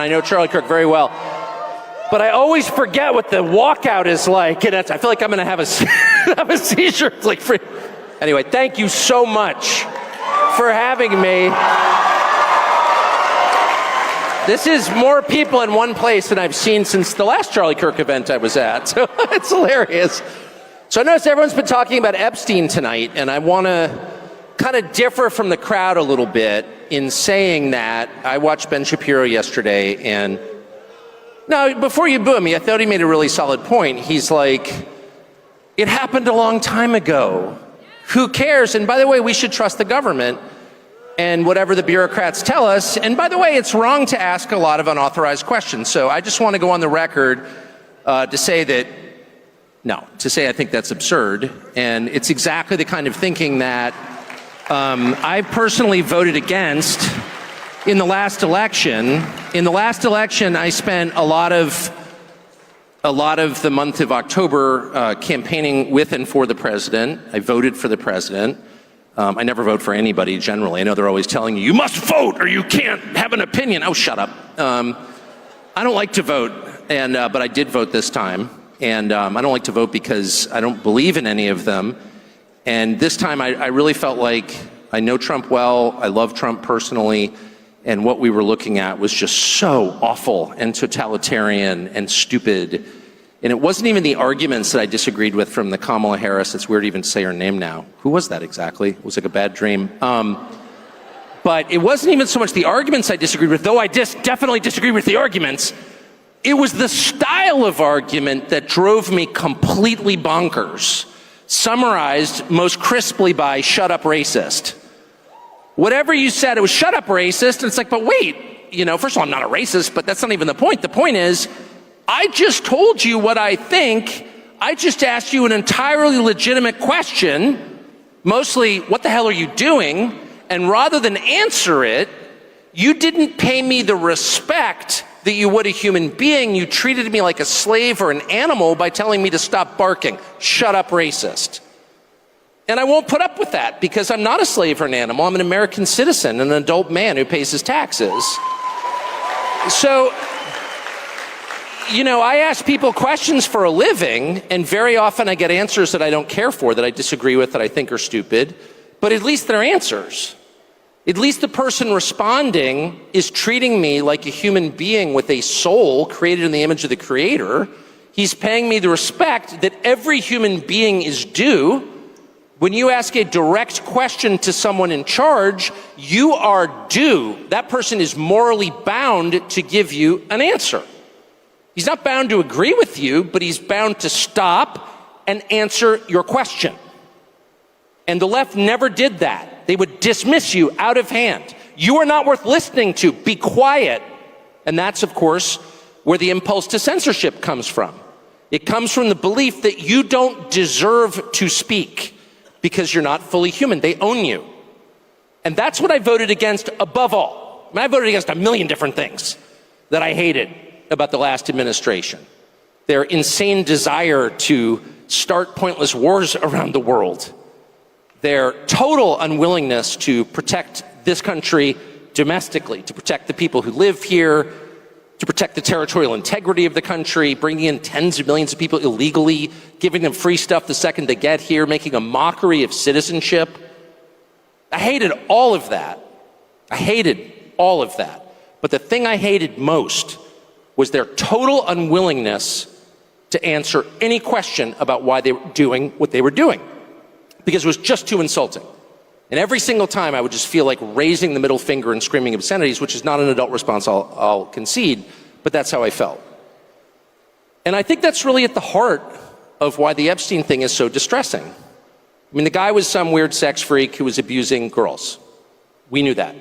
I know Charlie Kirk very well. But I always forget what the walkout is like, and I feel like I'm going to have a seizure. It's like free. Anyway, thank you so much for having me. This is more people in one place than I've seen since the last Charlie Kirk event I was at, so it's hilarious. So I notice everyone's been talking about Epstein tonight, and I want to kind of differ from the crowd a little bit in saying that I watched Ben Shapiro yesterday, and now, before you boo me, I thought he made a really solid point. He's like, it happened a long time ago. Who cares? And by the way, we should trust the government and whatever the bureaucrats tell us. And by the way, it's wrong to ask a lot of unauthorized questions. So I just want to go on the record to say I think that's absurd. And it's exactly the kind of thinking that I personally voted against in the last election. In the last election, I spent a lot of the month of October campaigning with and for the president. I voted for the president. I never vote for anybody generally. I know they're always telling you must vote or you can't have an opinion. Oh, shut up. I don't like to vote, but I did vote this time. And I don't like to vote because I don't believe in any of them. And this time I really felt like I know Trump well. I love Trump personally. And what we were looking at was just so awful and totalitarian and stupid. And it wasn't even the arguments that I disagreed with from the Kamala Harris. It's weird to even say her name now. Who was that exactly? It was like a bad dream. But it wasn't even so much the arguments I disagreed with, though I definitely disagreed with the arguments. It was the style of argument that drove me completely bonkers, summarized most crisply by "shut up, racist." Whatever you said, it was "shut up, racist." And it's like, but wait, first of all, I'm not a racist, but that's not even the point. The point is, I just told you what I think. I just asked you an entirely legitimate question, mostly, what the hell are you doing? And rather than answer it, you didn't pay me the respect that you would a human being. You treated me like a slave or an animal by telling me to stop barking. Shut up, racist. And I won't put up with that because I'm not a slave or an animal. I'm an American citizen, an adult man who pays his taxes. So, I ask people questions for a living, and very often I get answers that I don't care for, that I disagree with, that I think are stupid, but at least they're answers. At least the person responding is treating me like a human being with a soul created in the image of the Creator. He's paying me the respect that every human being is due. When you ask a direct question to someone in charge, you are due. That person is morally bound to give you an answer. He's not bound to agree with you, but he's bound to stop and answer your question. And the left never did that. They would dismiss you out of hand. You are not worth listening to. Be quiet. And that's, of course, where the impulse to censorship comes from. It comes from the belief that you don't deserve to speak because you're not fully human. They own you. And that's what I voted against above all. I voted against a million different things that I hated about the last administration. Their insane desire to start pointless wars around the world. Their total unwillingness to protect this country domestically, to protect the people who live here, to protect the territorial integrity of the country, bringing in tens of millions of people illegally, giving them free stuff the second they get here, making a mockery of citizenship. I hated all of that. I hated all of that. But the thing I hated most was their total unwillingness to answer any question about why they were doing what they were doing, because it was just too insulting. And every single time I would just feel like raising the middle finger and screaming obscenities, which is not an adult response, I'll concede, but that's how I felt. And I think that's really at the heart of why the Epstein thing is so distressing. I mean, the guy was some weird sex freak who was abusing girls. We knew that.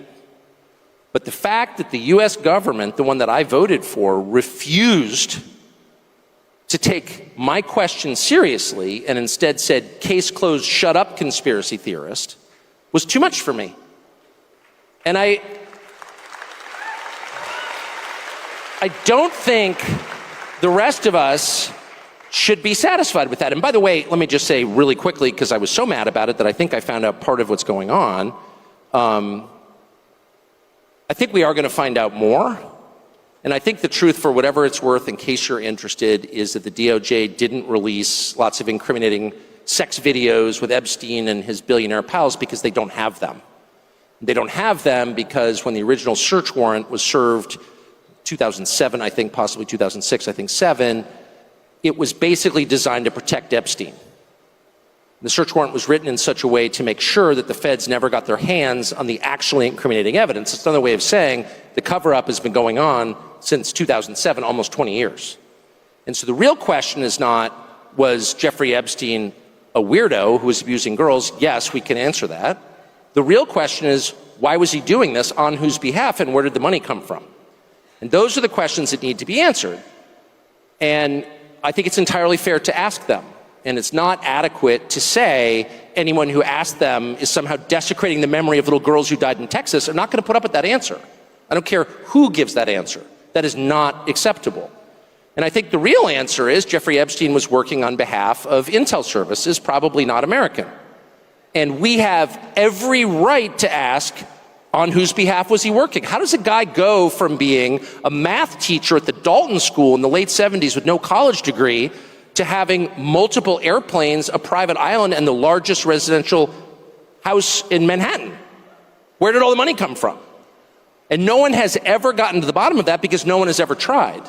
But the fact that the US government, the one that I voted for, refused to take my question seriously and instead said, "Case closed, shut up, conspiracy theorist," was too much for me. And I don't think the rest of us should be satisfied with that. And by the way, let me just say really quickly, because I was so mad about it that I think I found out part of what's going on. I think we are going to find out more. And I think the truth, for whatever it's worth, in case you're interested, is that the DOJ didn't release lots of incriminating sex videos with Epstein and his billionaire pals because they don't have them. They don't have them because when the original search warrant was served, 2007, I think, possibly 2006, I think 7, it was basically designed to protect Epstein. The search warrant was written in such a way to make sure that the feds never got their hands on the actually incriminating evidence. It's another way of saying the cover-up has been going on since 2007, almost 20 years. And so the real question is not, was Jeffrey Epstein a weirdo who was abusing girls? Yes, we can answer that. The real question is, why was he doing this, on whose behalf, and where did the money come from? And those are the questions that need to be answered. And I think it's entirely fair to ask them. And it's not adequate to say anyone who asked them is somehow desecrating the memory of little girls who died in Texas. I'm not going to put up with that answer. I don't care who gives that answer. That is not acceptable. And I think the real answer is Jeffrey Epstein was working on behalf of intel services, probably not American. And we have every right to ask, on whose behalf was he working? How does a guy go from being a math teacher at the Dalton School in the late 70s with no college degree to having multiple airplanes, a private island, and the largest residential house in Manhattan? Where did all the money come from? And no one has ever gotten to the bottom of that because no one has ever tried.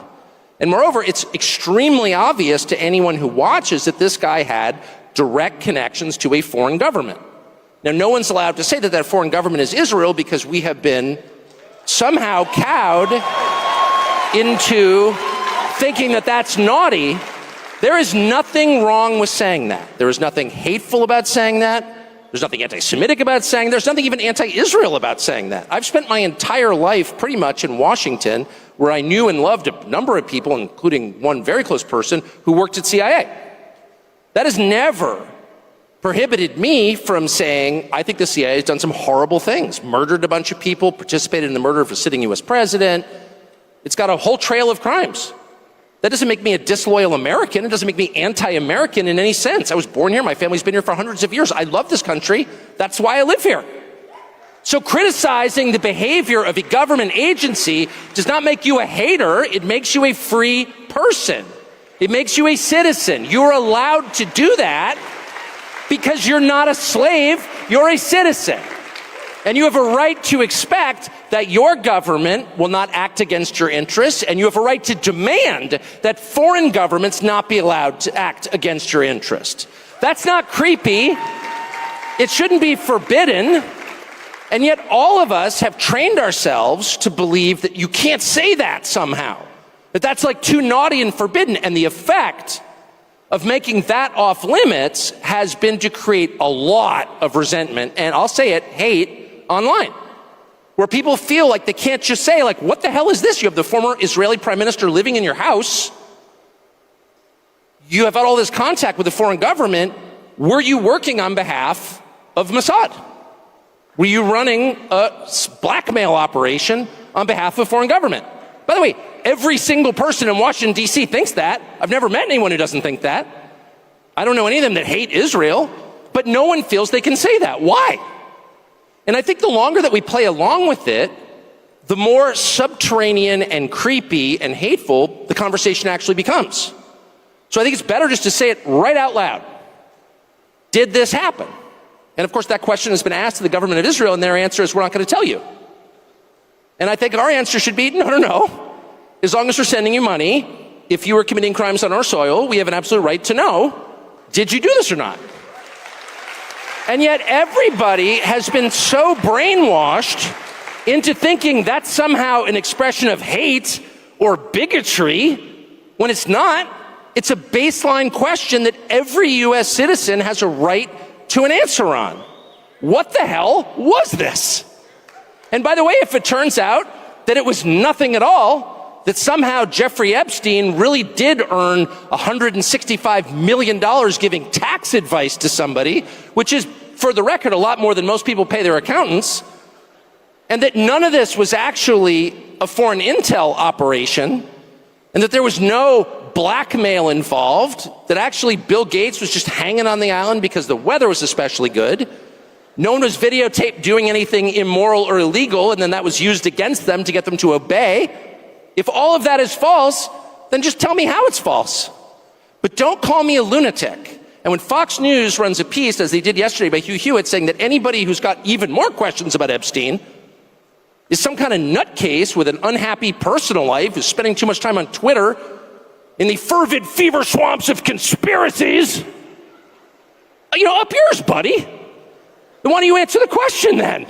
And moreover, it's extremely obvious to anyone who watches that this guy had direct connections to a foreign government. Now, no one's allowed to say that that foreign government is Israel because we have been somehow cowed into thinking that that's naughty. There is nothing wrong with saying that. There is nothing hateful about saying that. There's nothing anti-Semitic about saying that. There's nothing even anti-Israel about saying that. I've spent my entire life pretty much in Washington, where I knew and loved a number of people, including one very close person who worked at CIA. That has never prohibited me from saying, I think the CIA has done some horrible things, murdered a bunch of people, participated in the murder of a sitting US president. It's got a whole trail of crimes. That doesn't make me a disloyal American. It doesn't make me anti-American in any sense. I was born here. My family's been here for hundreds of years. I love this country. That's why I live here. So criticizing the behavior of a government agency does not make you a hater. It makes you a free person. It makes you a citizen. You're allowed to do that because you're not a slave. You're a citizen. And you have a right to expect that your government will not act against your interests, and you have a right to demand that foreign governments not be allowed to act against your interests. That's not creepy. It shouldn't be forbidden. And yet all of us have trained ourselves to believe that you can't say that somehow, that that's like too naughty and forbidden. And the effect of making that off limits has been to create a lot of resentment, and I'll say it, hate, online, where people feel like they can't just say, like, what the hell is this? You have the former Israeli prime minister living in your house. You have had all this contact with the foreign government. Were you working on behalf of Mossad? Were you running a blackmail operation on behalf of a foreign government? By the way, every single person in Washington, D.C. thinks that. I've never met anyone who doesn't think that. I don't know any of them that hate Israel, but no one feels they can say that. Why? And I think the longer that we play along with it, the more subterranean and creepy and hateful the conversation actually becomes. So I think it's better just to say it right out loud. Did this happen? And of course that question has been asked to the government of Israel, and their answer is, we're not going to tell you. And I think our answer should be, no. As long as we're sending you money, if you were committing crimes on our soil, we have an absolute right to know, did you do this or not? And yet everybody has been so brainwashed into thinking that's somehow an expression of hate or bigotry, when it's not. It's a baseline question that every US citizen has a right to an answer on. What the hell was this? And by the way, if it turns out that it was nothing at all, that somehow Jeffrey Epstein really did earn $165 million giving tax advice to somebody, which is, for the record, a lot more than most people pay their accountants, and that none of this was actually a foreign intel operation, and that there was no blackmail involved, that actually Bill Gates was just hanging on the island because the weather was especially good. No one was videotaped doing anything immoral or illegal, and then that was used against them to get them to obey. If all of that is false, then just tell me how it's false. But don't call me a lunatic. And when Fox News runs a piece, as they did yesterday by Hugh Hewitt, saying that anybody who's got even more questions about Epstein is some kind of nutcase with an unhappy personal life, who's spending too much time on Twitter in the fervid fever swamps of conspiracies, up yours, buddy. Then why don't you answer the question then?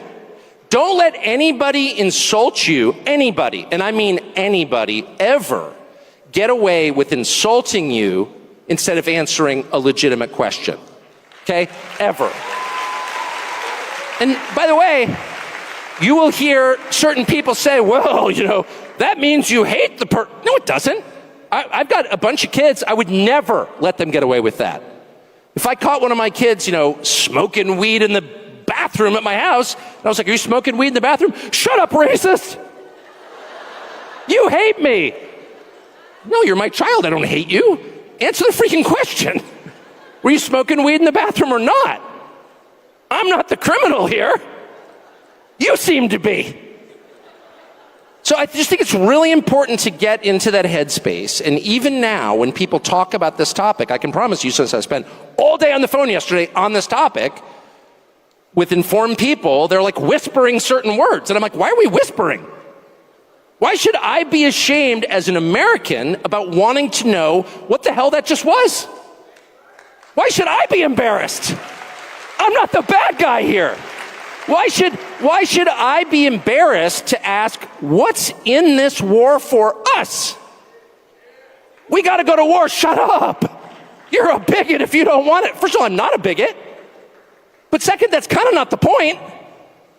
Don't let anybody insult you, anybody, and I mean anybody, ever get away with insulting you instead of answering a legitimate question. Okay? Ever. And by the way, you will hear certain people say, well, that means you hate the person. No, it doesn't. I've got a bunch of kids. I would never let them get away with that. If I caught one of my kids, smoking weed in the bathroom at my house, and I was like, are you smoking weed in the bathroom? Shut up, racist. You hate me. No, you're my child. I don't hate you. Answer the freaking question. Were you smoking weed in the bathroom or not? I'm not the criminal here. You seem to be. So I just think it's really important to get into that headspace. And even now, when people talk about this topic, I can promise you, since I spent all day on the phone yesterday on this topic with informed people, they're like whispering certain words. And I'm like, why are we whispering? Why should I be ashamed as an American about wanting to know what the hell that just was? Why should I be embarrassed? I'm not the bad guy here. Why should I be embarrassed to ask, what's in this war for us? We got to go to war. Shut up. You're a bigot if you don't want it. First of all, I'm not a bigot. But second, that's kind of not the point.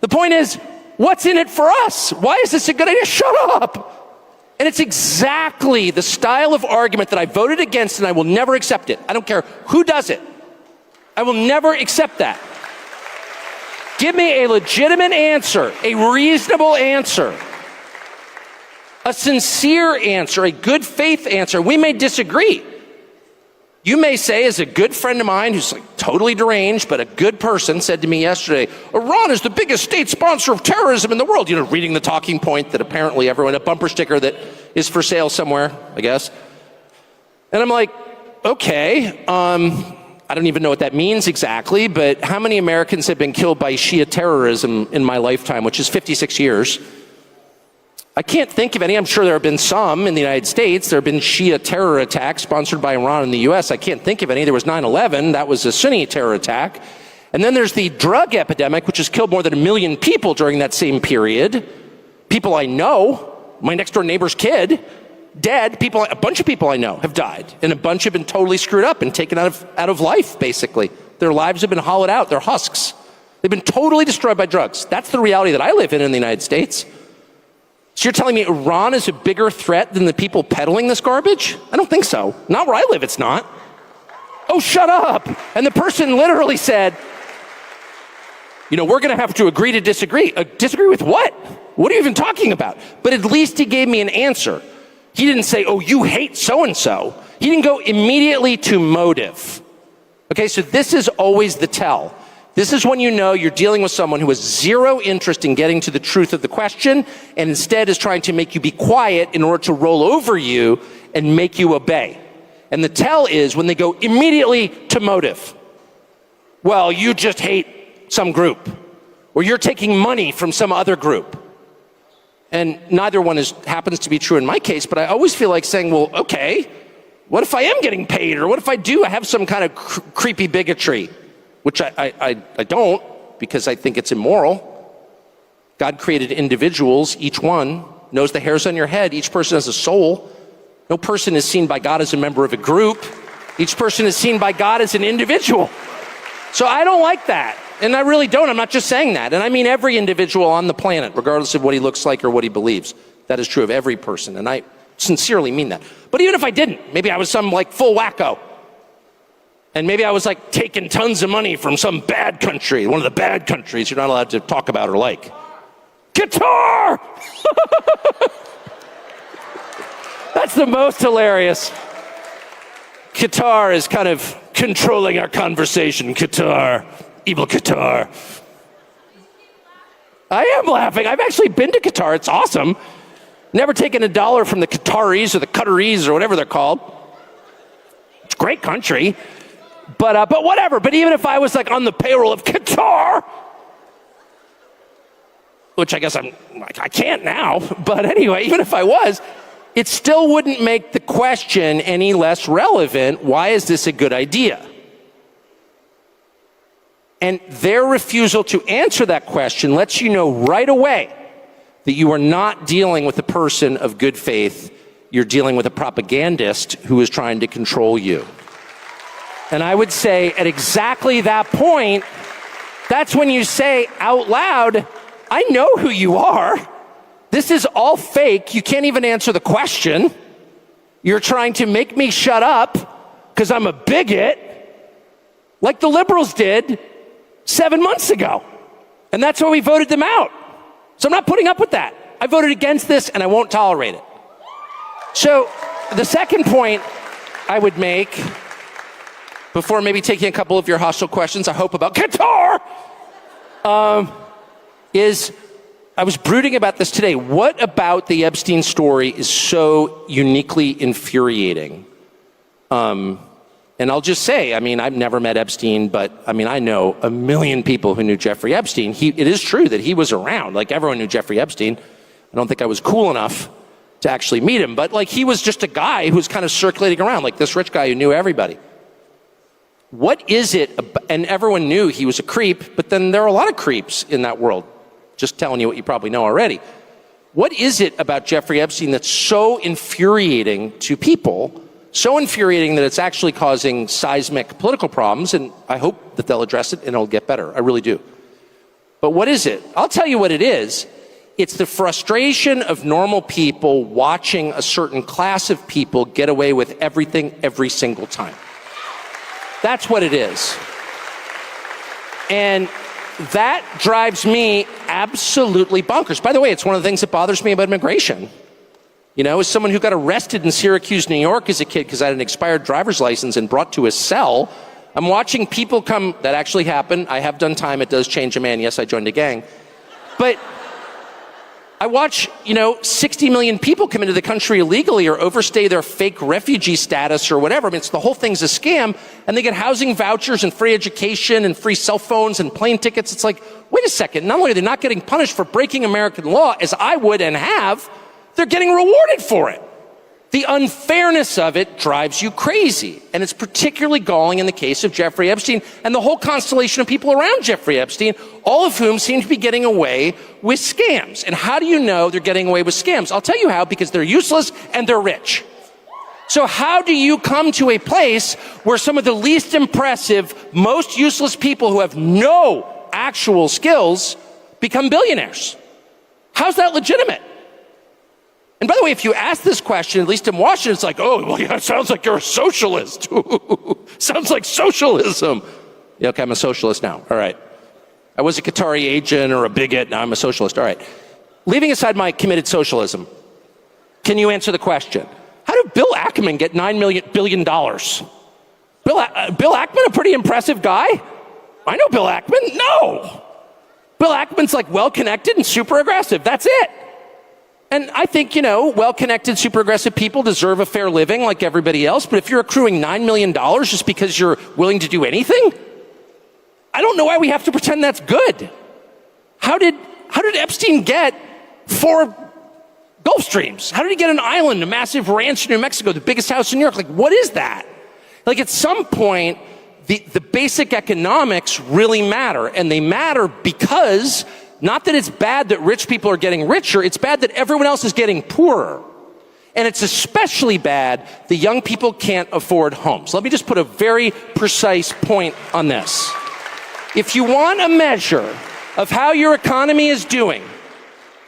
The point is, what's in it for us? Why is this a good idea? Shut up. And it's exactly the style of argument that I voted against, and I will never accept it. I don't care who does it. I will never accept that. Give me a legitimate answer, a reasonable answer, a sincere answer, a good faith answer. We may disagree. You may say, as a good friend of mine who's like totally deranged, but a good person, said to me yesterday, Iran is the biggest state sponsor of terrorism in the world. Reading the talking point that apparently everyone, a bumper sticker that is for sale somewhere, I guess. And I'm like, okay, I don't even know what that means exactly, but how many Americans have been killed by Shia terrorism in my lifetime, which is 56 years? I can't think of any. I'm sure there have been some in the United States. There have been Shia terror attacks sponsored by Iran in the US. I can't think of any. There was 9/11. That was a Sunni terror attack. And then there's the drug epidemic, which has killed more than 1 million people during that same period. People I know, my next door neighbor's kid, dead. People, a bunch of people I know have died, and a bunch have been totally screwed up and taken out of life, basically. Their lives have been hollowed out. They're husks. They've been totally destroyed by drugs. That's the reality that I live in the United States. So you're telling me Iran is a bigger threat than the people peddling this garbage? I don't think so. Not where I live, it's not. Oh, shut up. And the person literally said, we're going to have to agree to disagree. Disagree with what? What are you even talking about? But at least he gave me an answer. He didn't say, oh, you hate so-and-so. He didn't go immediately to motive. Okay, so this is always the tell. This is when you know you're dealing with someone who has zero interest in getting to the truth of the question and instead is trying to make you be quiet in order to roll over you and make you obey. And the tell is when they go immediately to motive. Well, you just hate some group, or you're taking money from some other group. And neither one happens to be true in my case, but I always feel like saying, well, okay, what if I am getting paid? Or what if I have some kind of creepy bigotry? Which I don't, because I think it's immoral. God created individuals. Each one knows the hairs on your head. Each person has a soul. No person is seen by God as a member of a group. Each person is seen by God as an individual. So I don't like that. And I really don't. I'm not just saying that. And I mean every individual on the planet, regardless of what he looks like or what he believes. That is true of every person. And I sincerely mean that. But even if I didn't, maybe I was some full wacko. And maybe I was taking tons of money from some bad country, one of the bad countries you're not allowed to talk about or like. Qatar! That's the most hilarious. Qatar is kind of controlling our conversation. Qatar. Evil Qatar. I am laughing. I've actually been to Qatar. It's awesome. Never taken $1 from the Qataris or the Qataris or whatever they're called. It's a great country. But whatever. But even if I was like on the payroll of Qatar, which I guess I can't now, but anyway, even if I was, it still wouldn't make the question any less relevant. Why is this a good idea? And their refusal to answer that question lets you know right away that you are not dealing with a person of good faith. You're dealing with a propagandist who is trying to control you. And I would say at exactly that point, that's when you say out loud, I know who you are. This is all fake. You can't even answer the question. You're trying to make me shut up because I'm a bigot, like the liberals did 7 months ago. And that's why we voted them out. So I'm not putting up with that. I voted against this and I won't tolerate it. So the second point I would make, before maybe taking a couple of your hostile questions, I hope, about Qatar, is I was brooding about this today. What about the Epstein story is so uniquely infuriating? And I'll just say, I mean, I've never met Epstein, but I mean, I know a million people who knew Jeffrey Epstein. It is true that he was around. Like, everyone knew Jeffrey Epstein. I don't think I was cool enough to actually meet him, but like, he was just a guy who was kind of circulating around, like this rich guy who knew everybody. What is it, and everyone knew he was a creep, but then there are a lot of creeps in that world. Just telling you what you probably know already. What is it about Jeffrey Epstein that's so infuriating to people, so infuriating that it's actually causing seismic political problems? And I hope that they'll address it and it'll get better. I really do. But what is it? I'll tell you what it is. It's the frustration of normal people watching a certain class of people get away with everything every single time. That's what it is. And that drives me absolutely bonkers. By the way, it's one of the things that bothers me about immigration. You know, as someone who got arrested in Syracuse, New York as a kid because I had an expired driver's license and brought to a cell, I'm watching people come, that actually happened. I have done time. It does change a man. Yes, I joined a gang. But I watch, 60 million people come into the country illegally or overstay their fake refugee status or whatever. I mean, the whole thing's a scam, and they get housing vouchers and free education and free cell phones and plane tickets. It's like, wait a second, not only are they not getting punished for breaking American law, as I would and have, they're getting rewarded for it. The unfairness of it drives you crazy, and it's particularly galling in the case of Jeffrey Epstein and the whole constellation of people around Jeffrey Epstein, all of whom seem to be getting away with scams. And how do you know they're getting away with scams? I'll tell you how, because they're useless and they're rich. So how do you come to a place where some of the least impressive, most useless people who have no actual skills become billionaires? How's that legitimate? And by the way, if you ask this question, at least in Washington, it's like, oh, well, yeah, it sounds like you're a socialist. Sounds like socialism. Yeah, okay, I'm a socialist now. All right. I was a Qatari agent or a bigot. Now I'm a socialist. All right. Leaving aside my committed socialism, can you answer the question? How did Bill Ackman get $9 billion? Bill Ackman, a pretty impressive guy? I know Bill Ackman. No. Bill Ackman's like well-connected and super aggressive. That's it. And I think, well-connected, super aggressive people deserve a fair living like everybody else. But if you're accruing $9 million just because you're willing to do anything, I don't know why we have to pretend that's good. How did Epstein get 4 Gulf Streams? How did he get an island, a massive ranch in New Mexico, the biggest house in New York? Like, what is that? Like, at some point, the basic economics really matter. And they matter because, not that it's bad that rich people are getting richer, it's bad that everyone else is getting poorer. And it's especially bad that young people can't afford homes. Let me just put a very precise point on this. If you want a measure of how your economy is doing,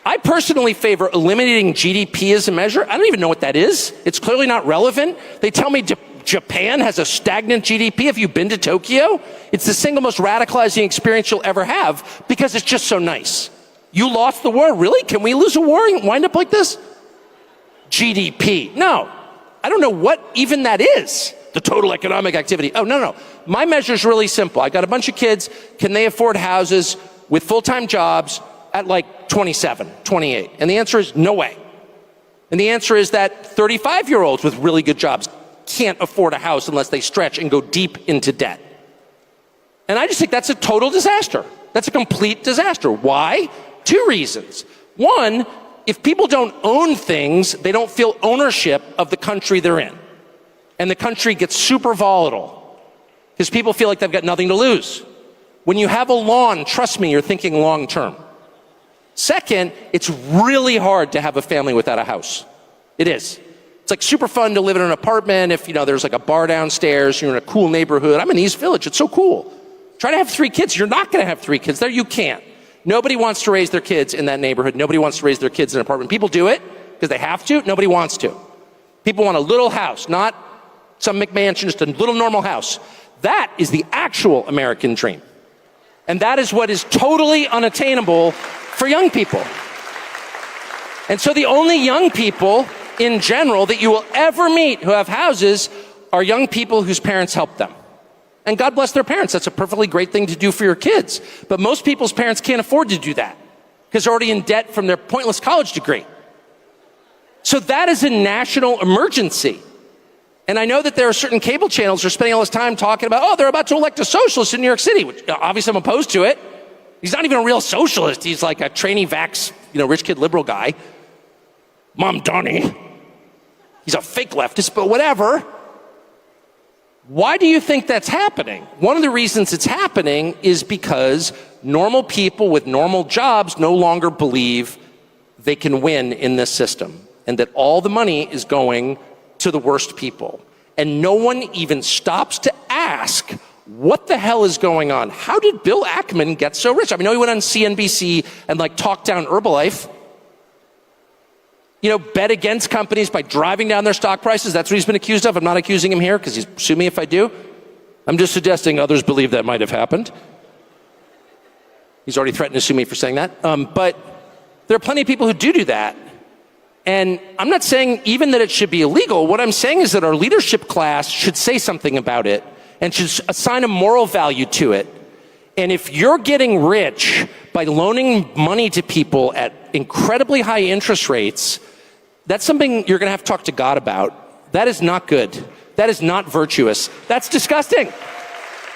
I personally favor eliminating GDP as a measure. I don't even know what that is. It's clearly not relevant. They tell me Japan has a stagnant GDP. Have you been to Tokyo? It's the single most radicalizing experience you'll ever have because it's just so nice. You lost the war? Really? Can we lose a war and wind up like this? GDP. No. I don't know what even that is. The total economic activity. Oh, no. My measure is really simple. I got a bunch of kids. Can they afford houses with full-time jobs at like 27, 28? And the answer is no way. And the answer is that 35-year-olds with really good jobs can't afford a house unless they stretch and go deep into debt. And I just think that's a total disaster. That's a complete disaster. Why? 2 reasons. One, if people don't own things, they don't feel ownership of the country they're in. And the country gets super volatile because people feel like they've got nothing to lose. When you have a lawn, trust me, you're thinking long term. Second, it's really hard to have a family without a house. It is. It's like super fun to live in an apartment if, there's like a bar downstairs, you're in a cool neighborhood. I'm in East Village, it's so cool. Try to have 3 kids. You're not going to have 3 kids there. You can't. Nobody wants to raise their kids in that neighborhood. Nobody wants to raise their kids in an apartment. People do it because they have to. Nobody wants to. People want a little house, not some McMansion, just a little normal house. That is the actual American dream. And that is what is totally unattainable for young people. And so the only young people in general that you will ever meet who have houses are young people whose parents help them. And God bless their parents. That's a perfectly great thing to do for your kids. But most people's parents can't afford to do that because they're already in debt from their pointless college degree. So that is a national emergency. And I know that there are certain cable channels that are spending all this time talking about, they're about to elect a socialist in New York City, which obviously I'm opposed to it. He's not even a real socialist. He's like a trainee vax, rich kid liberal guy. Mom Donnie. He's a fake leftist, but whatever. Why do you think that's happening? One of the reasons it's happening is because normal people with normal jobs no longer believe they can win in this system and that all the money is going to the worst people. And no one even stops to ask, what the hell is going on? How did Bill Ackman get so rich? I know he went on CNBC and talked down Herbalife. Bet against companies by driving down their stock prices. That's what he's been accused of. I'm not accusing him here because he's sue me if I do. I'm just suggesting others believe that might have happened. He's already threatened to sue me for saying that. But there are plenty of people who do that. And I'm not saying even that it should be illegal. What I'm saying is that our leadership class should say something about it and should assign a moral value to it. And if you're getting rich by loaning money to people at incredibly high interest rates, that's something you're going to have to talk to God about. That is not good. That is not virtuous. That's disgusting.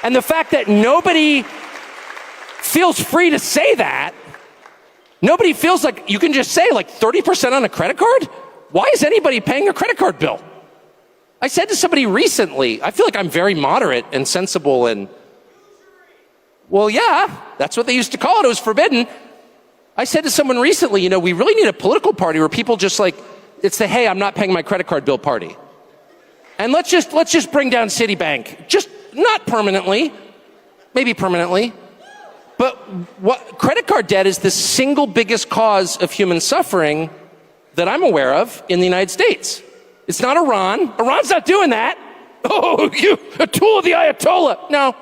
And the fact that nobody feels free to say that, nobody feels like you can just say 30% on a credit card? Why is anybody paying a credit card bill? I said to somebody recently, I feel like I'm very moderate and sensible and, well, yeah, that's what they used to call it. It was forbidden. I said to someone recently, we really need a political party where people just it's the, hey, I'm not paying my credit card bill party. And let's just bring down Citibank. Just not permanently, maybe permanently. But credit card debt is the single biggest cause of human suffering that I'm aware of in the United States. It's not Iran. Iran's not doing that. Oh, you, a tool of the Ayatollah. No,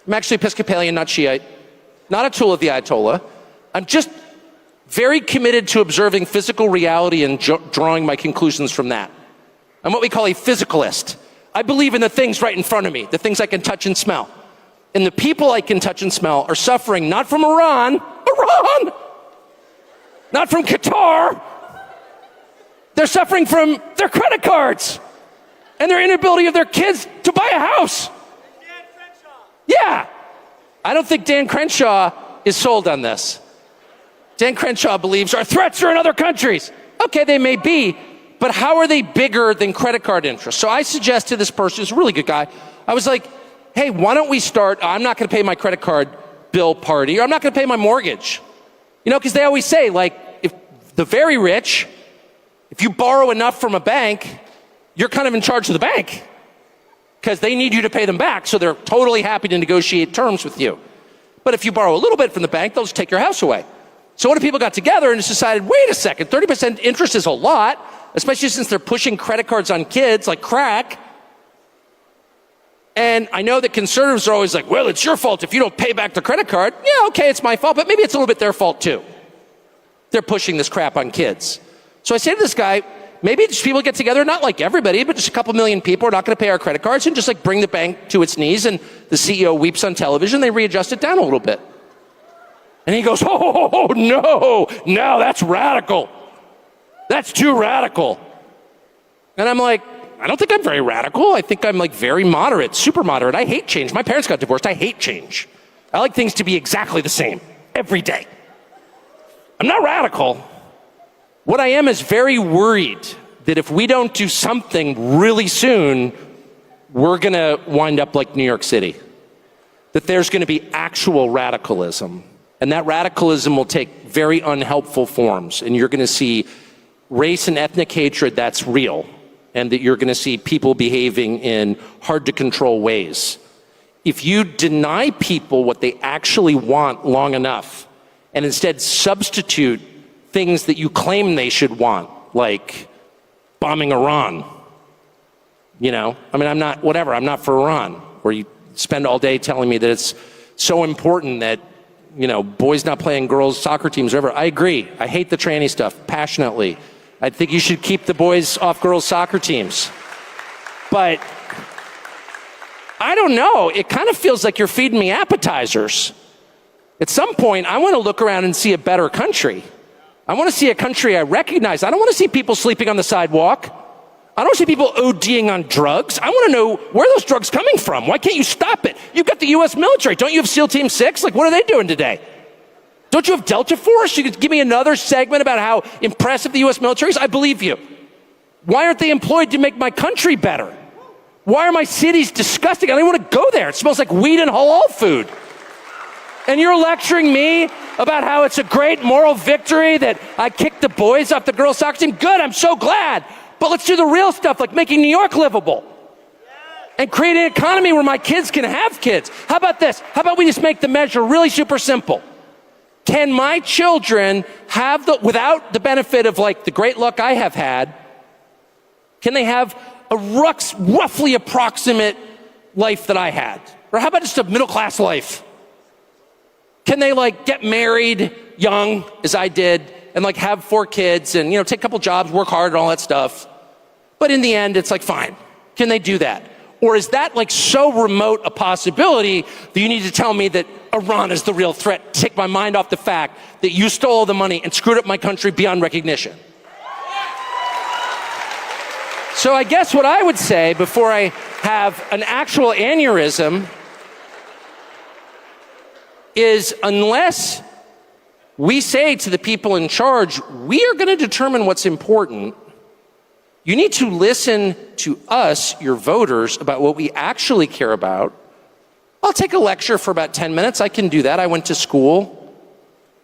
I'm actually Episcopalian, not Shiite. Not a tool of the Ayatollah. I'm just very committed to observing physical reality and drawing my conclusions from that. I'm what we call a physicalist. I believe in the things right in front of me, the things I can touch and smell. And the people I can touch and smell are suffering not from Iran, not from Qatar. They're suffering from their credit cards and their inability of their kids to buy a house. Dan Crenshaw. Yeah. I don't think Dan Crenshaw is sold on this. Dan Crenshaw believes our threats are in other countries. Okay, they may be, but how are they bigger than credit card interest? So I suggest to this person, who's a really good guy, I was like, hey, why don't we start, I'm not going to pay my credit card bill party, or I'm not going to pay my mortgage. Because they always say, if the very rich, if you borrow enough from a bank, you're kind of in charge of the bank because they need you to pay them back, so they're totally happy to negotiate terms with you. But if you borrow a little bit from the bank, they'll just take your house away. So what if people got together and just decided, wait a second, 30% interest is a lot, especially since they're pushing credit cards on kids like crack. And I know that conservatives are always like, well, it's your fault if you don't pay back the credit card. Yeah, okay, it's my fault, but maybe it's a little bit their fault too. They're pushing this crap on kids. So I say to this guy, maybe just people get together, not like everybody, but just a couple million people are not going to pay our credit cards, and just bring the bank to its knees, and the CEO weeps on television, they readjust it down a little bit. And he goes, oh, no, that's radical. That's too radical. And I'm like, I don't think I'm very radical. I think I'm like very moderate, super moderate. I hate change. My parents got divorced. I hate change. I like things to be exactly the same every day. I'm not radical. What I am is very worried that if we don't do something really soon, we're gonna wind up like New York City. That there's gonna be actual radicalism. And that radicalism will take very unhelpful forms. And you're gonna see race and ethnic hatred that's real. And that you're gonna see people behaving in hard to control ways. If you deny people what they actually want long enough, and instead substitute things that you claim they should want, like bombing Iran, you know? I mean, I'm not for Iran, where you spend all day telling me that it's so important that, you know, boys not playing girls' soccer teams or whatever. I agree. I hate the tranny stuff passionately. I think you should keep the boys off girls' soccer teams. But I don't know. It kind of feels like you're feeding me appetizers. At some point, I want to look around and see a better country. I want to see a country I recognize. I don't want to see people sleeping on the sidewalk. I don't want to see people ODing on drugs. I want to know where those drugs coming from. Why can't you stop it? You've got the U.S. military. Don't you have SEAL Team 6? Like, what are they doing today? Don't you have Delta Force? You could give me another segment about how impressive the U.S. military is? I believe you. Why aren't they employed to make my country better? Why are my cities disgusting? I don't even want to go there. It smells like weed and halal food. And you're lecturing me about how it's a great moral victory that I kicked the boys off the girls' soccer team? Good, I'm so glad. But let's do the real stuff, like making New York livable. And create an economy where my kids can have kids. How about this? How about we just make the measure really super simple? Can my children have without the benefit of like the great luck I have had, can they have a roughly approximate life that I had? Or how about just a middle-class life? Can they like get married young, as I did, and like have 4 kids and, you know, take a couple jobs, work hard and all that stuff? But in the end, it's like, fine. Can they do that? Or is that like so remote a possibility that you need to tell me that Iran is the real threat? Take my mind off the fact that you stole all the money and screwed up my country beyond recognition. So I guess what I would say before I have an actual aneurysm is, unless we say to the people in charge, we are going to determine what's important, you need to listen to us, your voters, about what we actually care about. I'll take a lecture for about 10 minutes. I can do that. I went to school.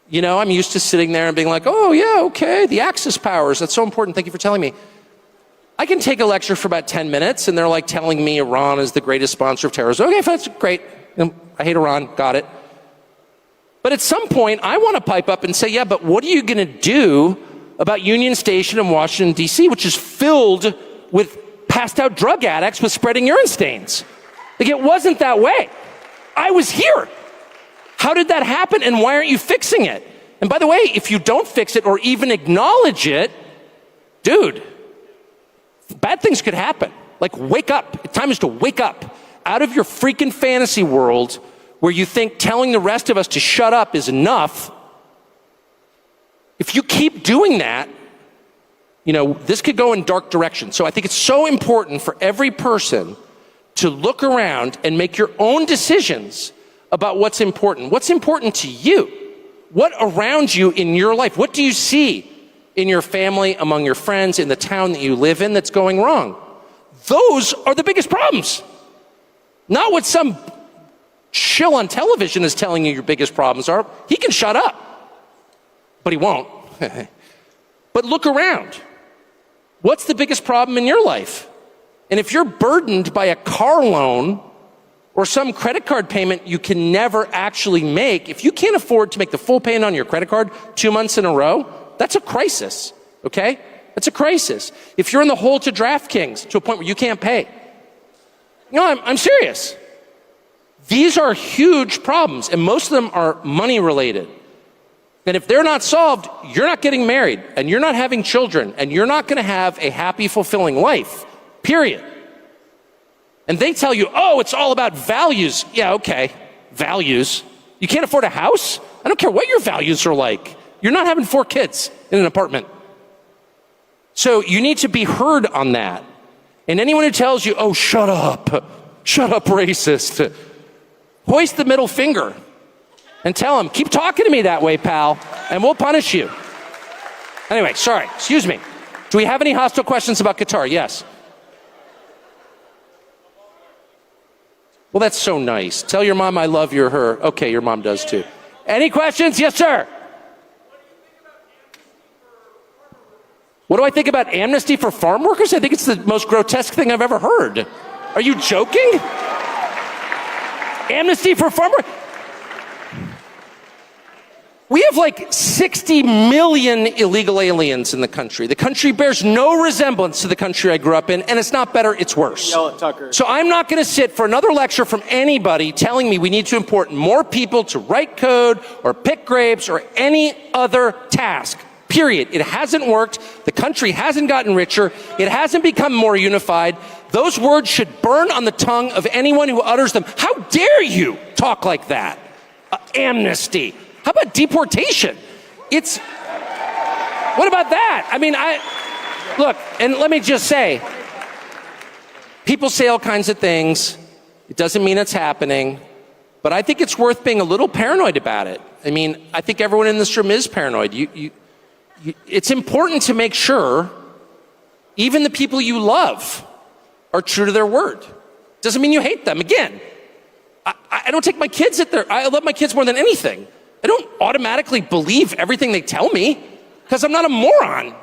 You know, I'm used to sitting there and being like, oh yeah, okay, the Axis powers, that's so important, thank you for telling me. I can take a lecture for about 10 minutes and they're like telling me Iran is the greatest sponsor of terrorism. Okay, that's great. I hate Iran, got it. But at some point, I want to pipe up and say, yeah, but what are you going to do about Union Station in Washington, D.C., which is filled with passed out drug addicts with spreading urine stains? Like, it wasn't that way. I was here. How did that happen, and why aren't you fixing it? And by the way, if you don't fix it or even acknowledge it, dude, bad things could happen. Like, wake up. Time is to wake up out of your freaking fantasy world where you think telling the rest of us to shut up is enough. If you keep doing that, you know, this could go in dark directions. So I think it's so important for every person to look around and make your own decisions about what's important. What's important to you? What around you in your life? What do you see in your family, among your friends, in the town that you live in that's going wrong? Those are the biggest problems. Not what some shill on television is telling you your biggest problems are. He can shut up, but he won't. But look around. What's the biggest problem in your life? And if you're burdened by a car loan or some credit card payment you can never actually make, if you can't afford to make the full payment on your credit card 2 months in a row, that's a crisis, okay? That's a crisis. If you're in the hole to DraftKings to a point where you can't pay. No, I'm serious. These are huge problems, and most of them are money related. And if they're not solved, you're not getting married, and you're not having children, and you're not gonna have a happy, fulfilling life, period. And they tell you, oh, it's all about values. Yeah, okay, values. You can't afford a house? I don't care what your values are like. You're not having 4 kids in an apartment. So you need to be heard on that. And anyone who tells you, oh, shut up, racist, hoist the middle finger and tell them, keep talking to me that way, pal, and we'll punish you. Anyway, sorry, excuse me. Do we have any hostile questions about Qatar? Yes. Well, that's so nice. Tell your mom I love her. Okay, your mom does too. Any questions? Yes, sir. What do I think about amnesty for farm workers? I think it's the most grotesque thing I've ever heard. Are you joking? Amnesty for farm workers? We have like 60 million illegal aliens in the country. The country bears no resemblance to the country I grew up in, and it's not better, it's worse. Yell at Tucker. So I'm not going to sit for another lecture from anybody telling me we need to import more people to write code or pick grapes or any other task. Period. It hasn't worked. The country hasn't gotten richer. It hasn't become more unified. Those words should burn on the tongue of anyone who utters them. How dare you talk like that? Amnesty. How about deportation? What about that? I mean, look, and let me just say, people say all kinds of things. It doesn't mean it's happening. But I think it's worth being a little paranoid about it. I mean, I think everyone in this room is paranoid. It's important to make sure even the people you love are true to their word. Doesn't mean you hate them. Again, I don't take my kids I love my kids more than anything. I don't automatically believe everything they tell me because I'm not a moron.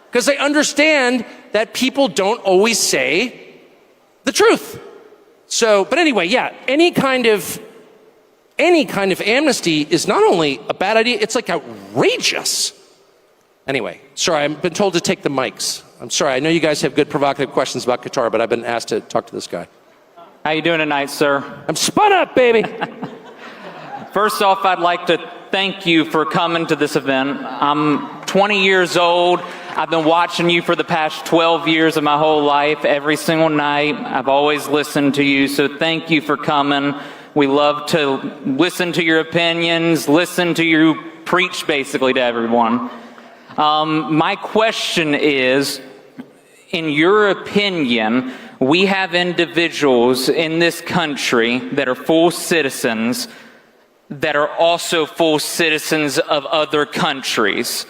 Because I understand that people don't always say the truth. So, but anyway, yeah, any kind of amnesty is not only a bad idea, it's like outrageous. Anyway, sorry, I've been told to take the mics. I'm sorry, I know you guys have good provocative questions about Qatar, but I've been asked to talk to this guy. How you doing tonight, sir? I'm spun up, baby. First off, I'd like to thank you for coming to this event. I'm 20 years old. I've been watching you for the past 12 years of my whole life. Every single night, I've always listened to you, so thank you for coming. We love to listen to your opinions, listen to you preach basically to everyone. My question is, in your opinion, we have individuals in this country that are full citizens that are also full citizens of other countries.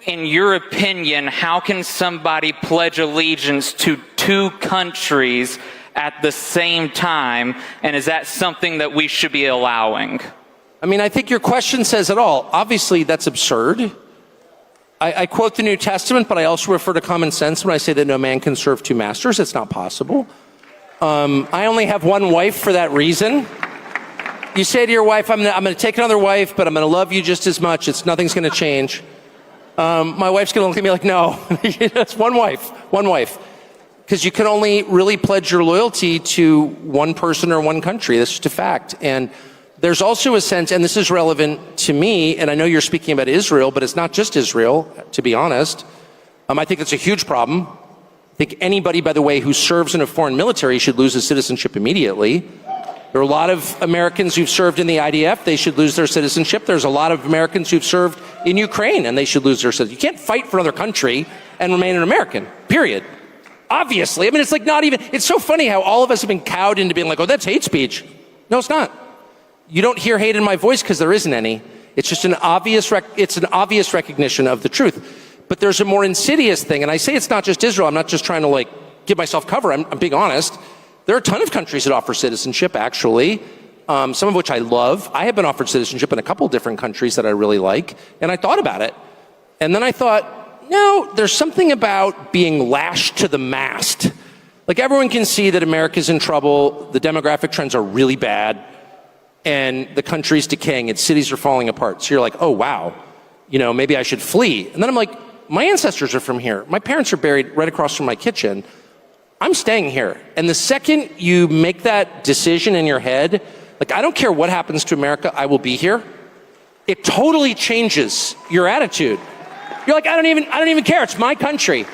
In your opinion, how can somebody pledge allegiance to two countries at the same time, and is that something that we should be allowing? I mean, I think your question says it all. Obviously, that's absurd. I quote the New Testament, but I also refer to common sense when I say that no man can serve two masters. It's not possible. I only have one wife for that reason. You say to your wife, I'm going to take another wife, but I'm going to love you just as much. Nothing's going to change. My wife's going to look at me like, no, it's one wife. Because you can only really pledge your loyalty to one person or one country. That's just a fact. And there's also a sense, and this is relevant to me, and I know you're speaking about Israel, but it's not just Israel, to be honest. I think that's a huge problem. I think anybody, by the way, who serves in a foreign military should lose his citizenship immediately. There are a lot of Americans who've served in the IDF, they should lose their citizenship. There's a lot of Americans who've served in Ukraine, and they should lose their citizenship. You can't fight for another country and remain an American, period. Obviously. I mean, it's like not even, it's so funny how all of us have been cowed into being like, oh, that's hate speech. No, it's not. You don't hear hate in my voice because there isn't any. It's just an obvious recognition of the truth. But there's a more insidious thing, and I say it's not just Israel. I'm not just trying to like give myself cover. I'm being honest. There are a ton of countries that offer citizenship, actually, some of which I love. I have been offered citizenship in a couple different countries that I really like, and I thought about it. And then I thought, no, there's something about being lashed to the mast. Like everyone can see that America's in trouble, the demographic trends are really bad, and the country's decaying, its cities are falling apart. So you're like, oh, wow, maybe I should flee. And then I'm like, my ancestors are from here. My parents are buried right across from my kitchen. I'm staying here. And the second you make that decision in your head, like, I don't care what happens to America, I will be here. It totally changes your attitude. You're like, I don't even care. It's my country.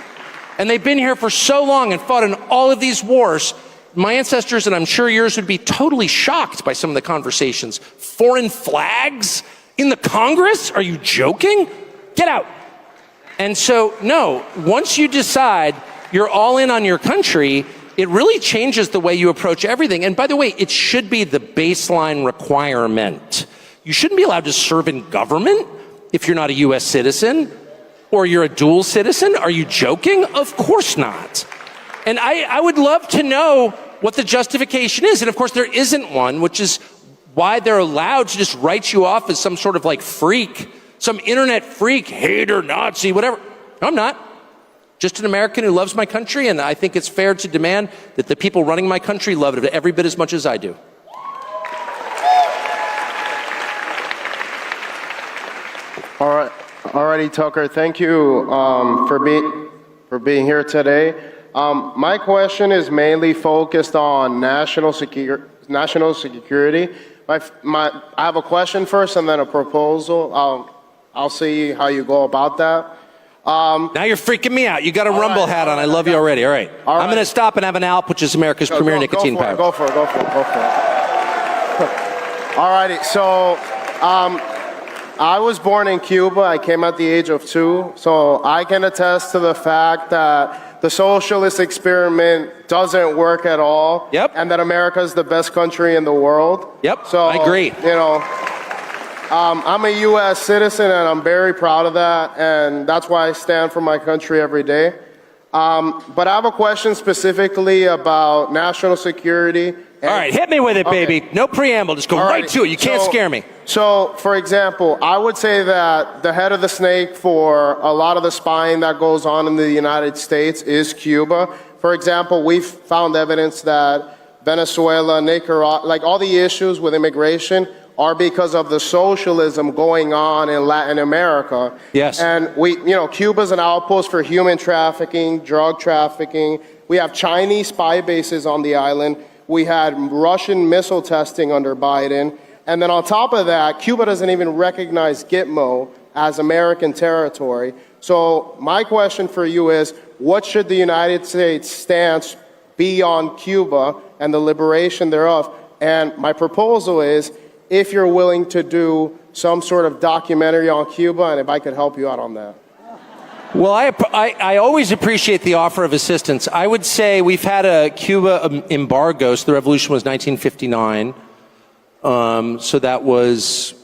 And they've been here for so long and fought in all of these wars. My ancestors, and I'm sure yours, would be totally shocked by some of the conversations. Foreign flags in the Congress? Are you joking? Get out. And so, no, once you decide you're all in on your country, it really changes the way you approach everything. And by the way, it should be the baseline requirement. You shouldn't be allowed to serve in government if you're not a U.S. citizen or you're a dual citizen. Are you joking? Of course not. And I would love to know what the justification is. And of course, there isn't one, which is why they're allowed to just write you off as some sort of like freak, some internet freak, hater, Nazi, whatever. No, I'm not. Just an American who loves my country, and I think it's fair to demand that the people running my country love it every bit as much as I do. Alrighty, Tucker. Thank you for being here today. My question is mainly focused on national security. I have a question first, and then a proposal. I'll see how you go about that. Now you're freaking me out. You got a Rumble hat on. I love you already. All right. I'm going to stop and have an Alp, which is America's premier nicotine powder. Go for it. All righty. So I was born in Cuba. I came at the age of 2. So I can attest to the fact that the socialist experiment doesn't work at all. Yep. And that America is the best country in the world. Yep. So, I agree. I'm a U.S. citizen, and I'm very proud of that, and that's why I stand for my country every day. But I have a question specifically about national security. All right, hit me with it, baby. Okay. No preamble. Just go right to it. You can't scare me. So, for example, I would say that the head of the snake for a lot of the spying that goes on in the United States is Cuba. For example, we've found evidence that Venezuela, Nicaragua, like all the issues with immigration are because of the socialism going on in Latin America. Yes. And Cuba's an outpost for human trafficking, drug trafficking. We have Chinese spy bases on the island. We had Russian missile testing under Biden. And then on top of that, Cuba doesn't even recognize Gitmo as American territory. So my question for you is, what should the United States stance be on Cuba and the liberation thereof? And my proposal is, if you're willing to do some sort of documentary on Cuba, and if I could help you out on that. Well, I always appreciate the offer of assistance. I would say we've had a Cuba embargo, so the revolution was 1959. So that was,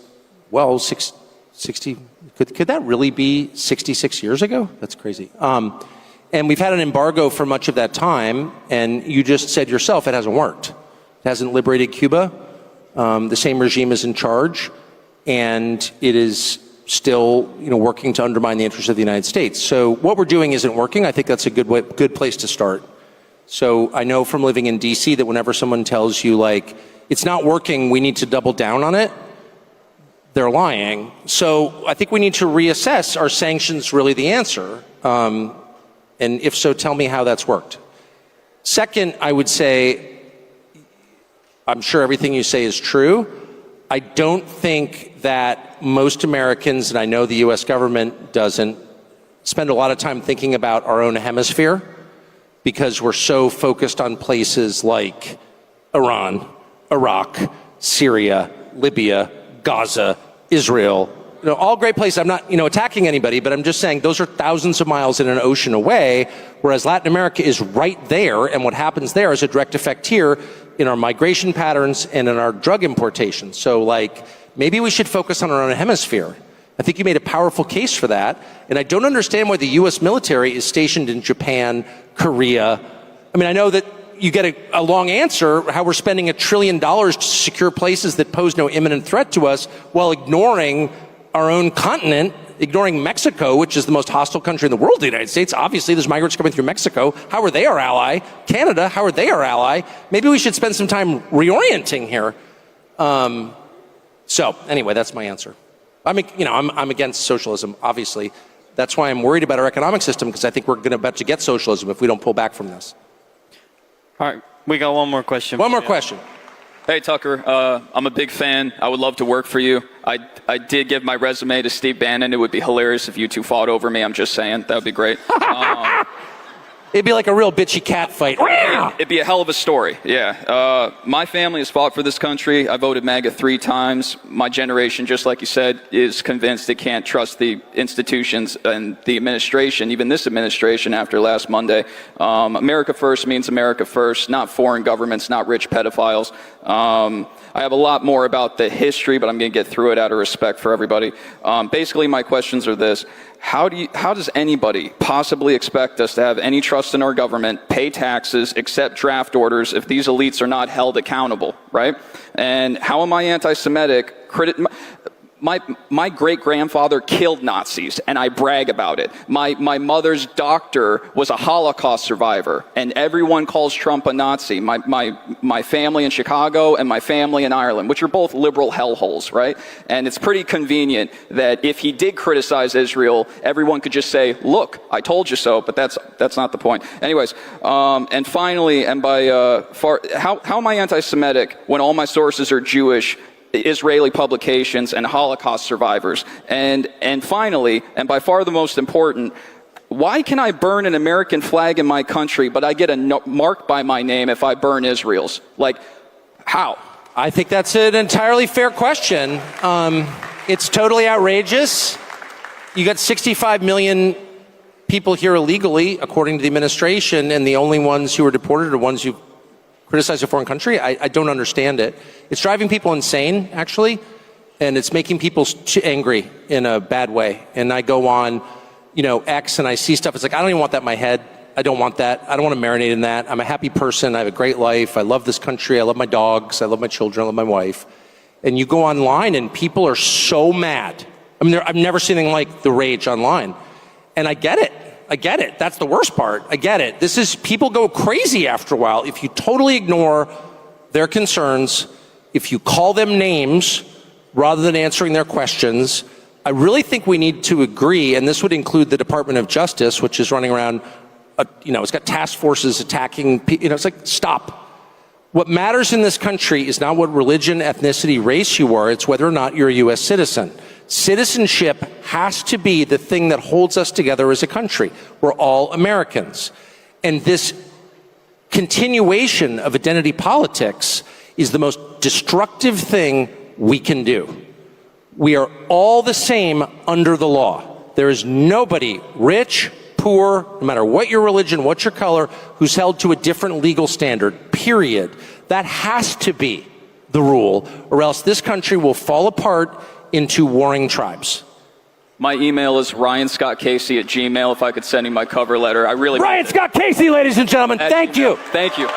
60, could that really be 66 years ago? That's crazy. And we've had an embargo for much of that time, and you just said yourself it hasn't worked. It hasn't liberated Cuba. The same regime is in charge, and it is still, working to undermine the interests of the United States. So what we're doing isn't working. I think that's a good place to start. So I know from living in D.C. that whenever someone tells you, it's not working, we need to double down on it, they're lying. So I think we need to reassess, are sanctions really the answer? And if so, tell me how that's worked. Second, I would say, I'm sure everything you say is true. I don't think that most Americans, and I know the U.S. government doesn't, spend a lot of time thinking about our own hemisphere because we're so focused on places like Iran, Iraq, Syria, Libya, Gaza, Israel, all great places. I'm not, attacking anybody, but I'm just saying those are thousands of miles in an ocean away, whereas Latin America is right there, and what happens there is a direct effect here in our migration patterns and in our drug importation. So, maybe we should focus on our own hemisphere. I think you made a powerful case for that, and I don't understand why the U.S. military is stationed in Japan, Korea. I know that you get a long answer, how we're spending $1 trillion to secure places that pose no imminent threat to us while ignoring our own continent, ignoring Mexico, which is the most hostile country in the world, the United States. Obviously, there's migrants coming through Mexico. How are they our ally? Canada, how are they our ally? Maybe we should spend some time reorienting here. So anyway, that's my answer. I'm against socialism, obviously. That's why I'm worried about our economic system, because I think we're about to get socialism if we don't pull back from this. All right, we got one more question. One more question. Hey, Tucker, I'm a big fan. I would love to work for you. I did give my resume to Steve Bannon. It would be hilarious if you two fought over me. I'm just saying. That would be great. It'd be like a real bitchy cat fight. It'd be a hell of a story, yeah. My family has fought for this country. I voted MAGA 3 times. My generation, just like you said, is convinced it can't trust the institutions and the administration, even this administration after last Monday. America first means America first, not foreign governments, not rich pedophiles. I have a lot more about the history, but I'm going to get through it out of respect for everybody. Basically, my questions are this. How does anybody possibly expect us to have any trust in our government, pay taxes, accept draft orders if these elites are not held accountable, right? And how am I anti-Semitic? My great-grandfather killed Nazis, and I brag about it. My mother's doctor was a Holocaust survivor, and everyone calls Trump a Nazi. My family in Chicago and my family in Ireland, which are both liberal hellholes, right? And it's pretty convenient that if he did criticize Israel, everyone could just say, look, I told you so, but that's not the point. Anyways, and finally, and by how am I anti-Semitic when all my sources are Jewish, Israeli publications, and Holocaust survivors? And finally, and by far the most important, why can I burn an American flag in my country, but I get a mark by my name if I burn Israel's? Like, how? I think that's an entirely fair question. It's totally outrageous. You got 65 million people here illegally, according to the administration, and the only ones who are deported are ones who criticize a foreign country. I don't understand it. It's driving people insane, actually, and it's making people angry in a bad way. And I go on, X, and I see stuff. It's like, I don't even want that in my head. I don't want that. I don't want to marinate in that. I'm a happy person. I have a great life. I love this country. I love my dogs. I love my children. I love my wife. And you go online, and people are so mad. I mean, I've never seen anything like the rage online. And I get it. I get it. That's the worst part. I get it. People go crazy after a while if you totally ignore their concerns, if you call them names rather than answering their questions. I really think we need to agree, and this would include the Department of Justice, which is running around, it's got task forces attacking people. It's like, stop. What matters in this country is not what religion, ethnicity, race you are. It's whether or not you're a U.S. citizen. Citizenship has to be the thing that holds us together as a country. We're all Americans. And this continuation of identity politics is the most destructive thing we can do. We are all the same under the law. There is nobody, rich, poor, no matter what your religion, what your color, who's held to a different legal standard, period. That has to be the rule, or else this country will fall apart into warring tribes. My email is ryanscottcasey@gmail. If I could send you my cover letter, I really. Ryan Scott Casey, ladies and gentlemen, thank you. Thank you.